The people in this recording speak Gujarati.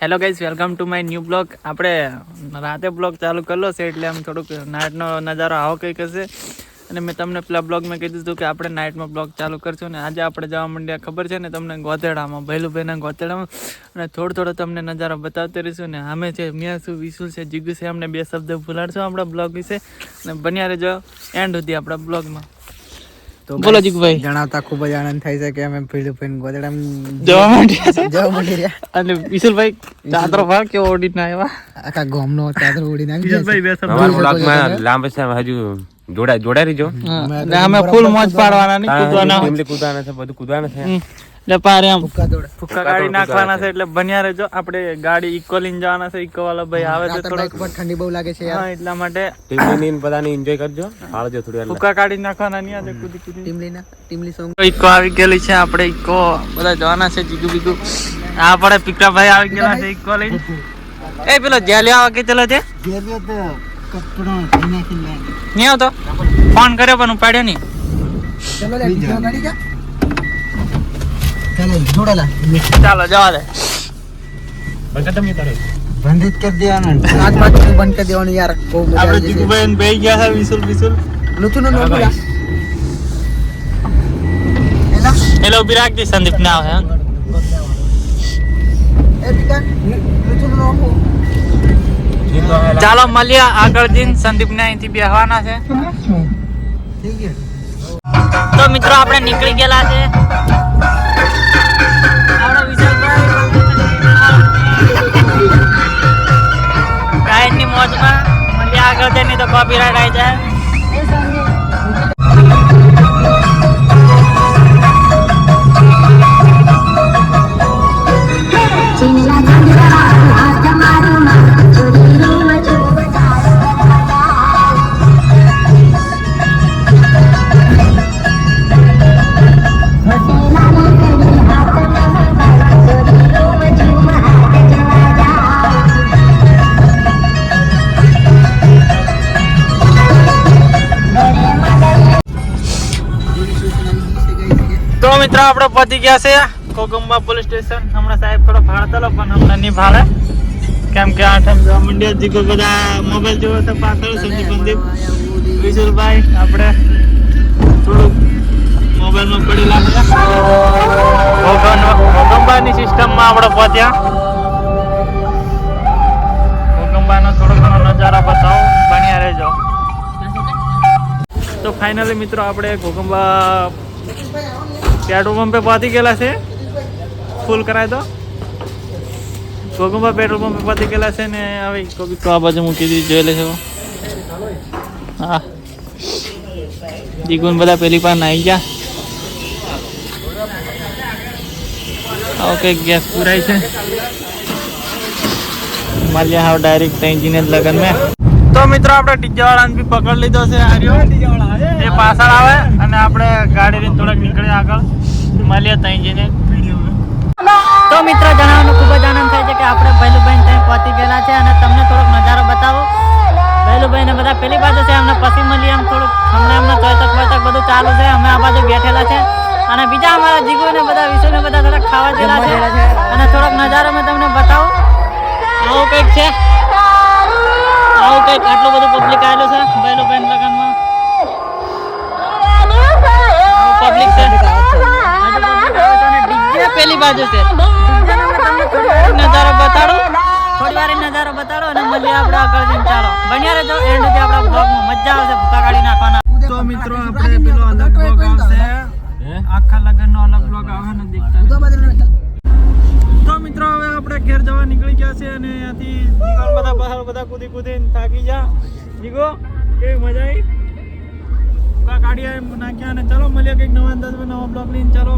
Hello guys, welcome to my new blog. આપણે રાતે બ્લોગ ચાલુ કરેલો છે એટલે આમ થોડુંક નાઇટનો નજારો આવો કંઈક હશે. અને મેં તમને પેલા બ્લોગમાં કીધું હતું કે આપણે નાઇટમાં બ્લોગ ચાલુ કરશું. ને આજે આપણે જવા માંડ્યા, ખબર છે ને તમને, ગોતેડામાં, ભૈલુભાઈના ગોતેડામાં. અને થોડો તમને નજારો બતાવતી રહીશું. ને અમે છે, મેં શું, વિશુલ છે, જીગુ છે, અમને બે શબ્દ ભૂલાડશું આપણા બ્લોગ વિશે. અને બન્યા રહેજો એન્ડ સુધી આપણા બ્લોગમાં. તો બોલો જીગુભાઈ. જણાવતા ખૂબ જ આનંદ થાય છે કે અમે ભૈલુભાઈ ગોતેડામાં જવા માંડ્યા છે. જવા માંડી રહ્યા. અને વિશુલભાઈ ચાદરો ભાગ કેવો ઓડીને આવ્યા. આખા ગામનો ચાદર ઉડીને આવી જાય વિશુલભાઈ બે શબ્દ અમારા બ્લોગમાં લાંબા છે હજુ જોડાઈ રહીજો. અમે ફૂલ મોજ પાડવાના નહીં, કૂદવાના. કૂદવાના છે, બધું કૂદવાના છે. એટલે પારે આમ દોડે ફૂક્કા કાઢી નાખવાના છે. એટલે બન્યા રહેજો. આપણે ગાડી ઇકો લઈને જવાના છે. ઇકો વાળો ભાઈ આવે છે થોડોક, પર ઠંડી બહુ લાગે છે હા, એટલા માટે ટીમની બધાની એન્જોય કરજો. હાલજો થોડી વાર. ફૂક્કા કાઢી નાખવાના નહીં. આજે કૂદી ટીમલી સોંગ ઇકો આવી ગયેલી છે. આપણે ઇકો બધા જવાના છે. જીગુ બીગુ આ પડે પીકરા ભાઈ આવી ગયેલા છે ઇકો લઈને. એ પેલો જેલિયો આવા કે ચલો છે નહીં આવતો. ફોન કર્યો પણ ઉપાડ્યો નહીં. ચલો લે વિડિયો કાઢી જા. ચાલો જોડેલા ચાલો જવા દે. બંધ કરી દેવાનું. આજ બાદ બંધ કરી દેવાનું યાર. બહુ મજા આપણે આવી જશે. જીગુભાઈ બેહી ગયા છે. વિશુલ લુચુ નો બોલા એલા એટલે ઉભી રાખજે. સંદીપ ના આવે. એ બીકા લુચુ નો ચાલો મળીએ આગળ જઈને. સંદીપ ને અહીંથી બેહવાના છે. થઈ ગયું. તો મિત્રો આપણે નીકળી ગયેલા છે. આપણા વિશાલભાઈ ગાયનની મોજમાં મળીએ આગળ જઈને, તો કોપીરાઈટ આવી જાય. તો મિત્રો આપણે પહોંચી ગયા છે કોગંબા પોલીસ સ્ટેશન. હમણાં સાહેબ થોડો ભાડતલો, પણ હમણાં નહીં ભાડે, કેમ કે આઠમ જવા માંડ્યા. જીગો બધા મોબાઈલ જોવો તો પાછળ. સંદીપ વિશુલભાઈ આપણે થોડુંક મોબાઈલમાં પડેલા કોગંબાની સિસ્ટમમાં આપણે પહોંચ્યા. કોગંબાનો થોડો ઘણો નજારો બતાવો, બન્યા રહેજો. તો ફાઇનલી મિત્રો આપણે કોગંબા પેટ્રોલ પંપે પહોંચી ગયેલા છે. ફૂલ કરાય તો કોગંબા પેટ્રોલ પંપે પહોંચી ગયેલા છે. ને હવે તો આ બાજુ મૂકી દીધી, જોઈ લેજો. હા, જીગુન બધા પેલી પાસે આવી ગયા. ઓકે, ગેસ પૂરાય છે. મળ્યા હાવ ડાયરેક્ટ એન્જિન જ લગન મેં. તો મિત્રો આપણે ડીજે વાળાને બી પકડ લીધો છે. એ પાછળ આવે અને આપણે ગાડી લઈને થોડાક નીકળીએ આગળ. મળીએ ત્યાં જઈને. તો મિત્રો જણાવવાનું ખૂબ જ આનંદ થાય છે કે આપણે ભૈલુભાઈ ત્યાં પહોંચી ગયેલા છે. અને તમને થોડોક નજારો બતાવો. ભૈલુભાઈ ને બધા પેલી બાજુ છે, અમને પછી મળીએ. એમ થોડુંક અમને ચોતક વતક બધું ચાલુ છે. અમે આ બાજુ બેઠેલા છે. અને બીજા અમારા જીગુ ને બધા વિષય ને બધા થોડાક ખાવા જેલા છે. અને થોડોક નજારો મેં તમને બતાવું. આવું કંઈક છે, આવું કંઈક આટલું બધું પબ્લિક આવેલું છે ભૈલુભાઈ લગનમાં. પબ્લિક છે, પેલી બાજુ છે. નજારો બતાડો, થોડી વાર નજારો બતાડો અને મળીએ આપણે આગળ જઈને. ચાલો બન્યા રહેજો એન્ડ સુધી આપણા બ્લોગમાં. મજા આવશે ભૂકા કાઢી નાખવાના. તો મિત્રો આપણે પેલો અલગ બ્લોગ આવશે, આખા લગનનો અલગ બ્લોગ આવે ને દેખતા. તો મિત્રો હવે આપણે ઘેર જવા નીકળી ગયા છે. અને ત્યાંથી બધા બહાર બધા કૂદીને થાકી ગયા. જીગો કેવી મજા આવી? ભૂકા કાઢી નાખ્યા. અને ચાલો મળીએ કંઈક નવા અંદાજમાં નવા બ્લોગ લઈને. ચાલો.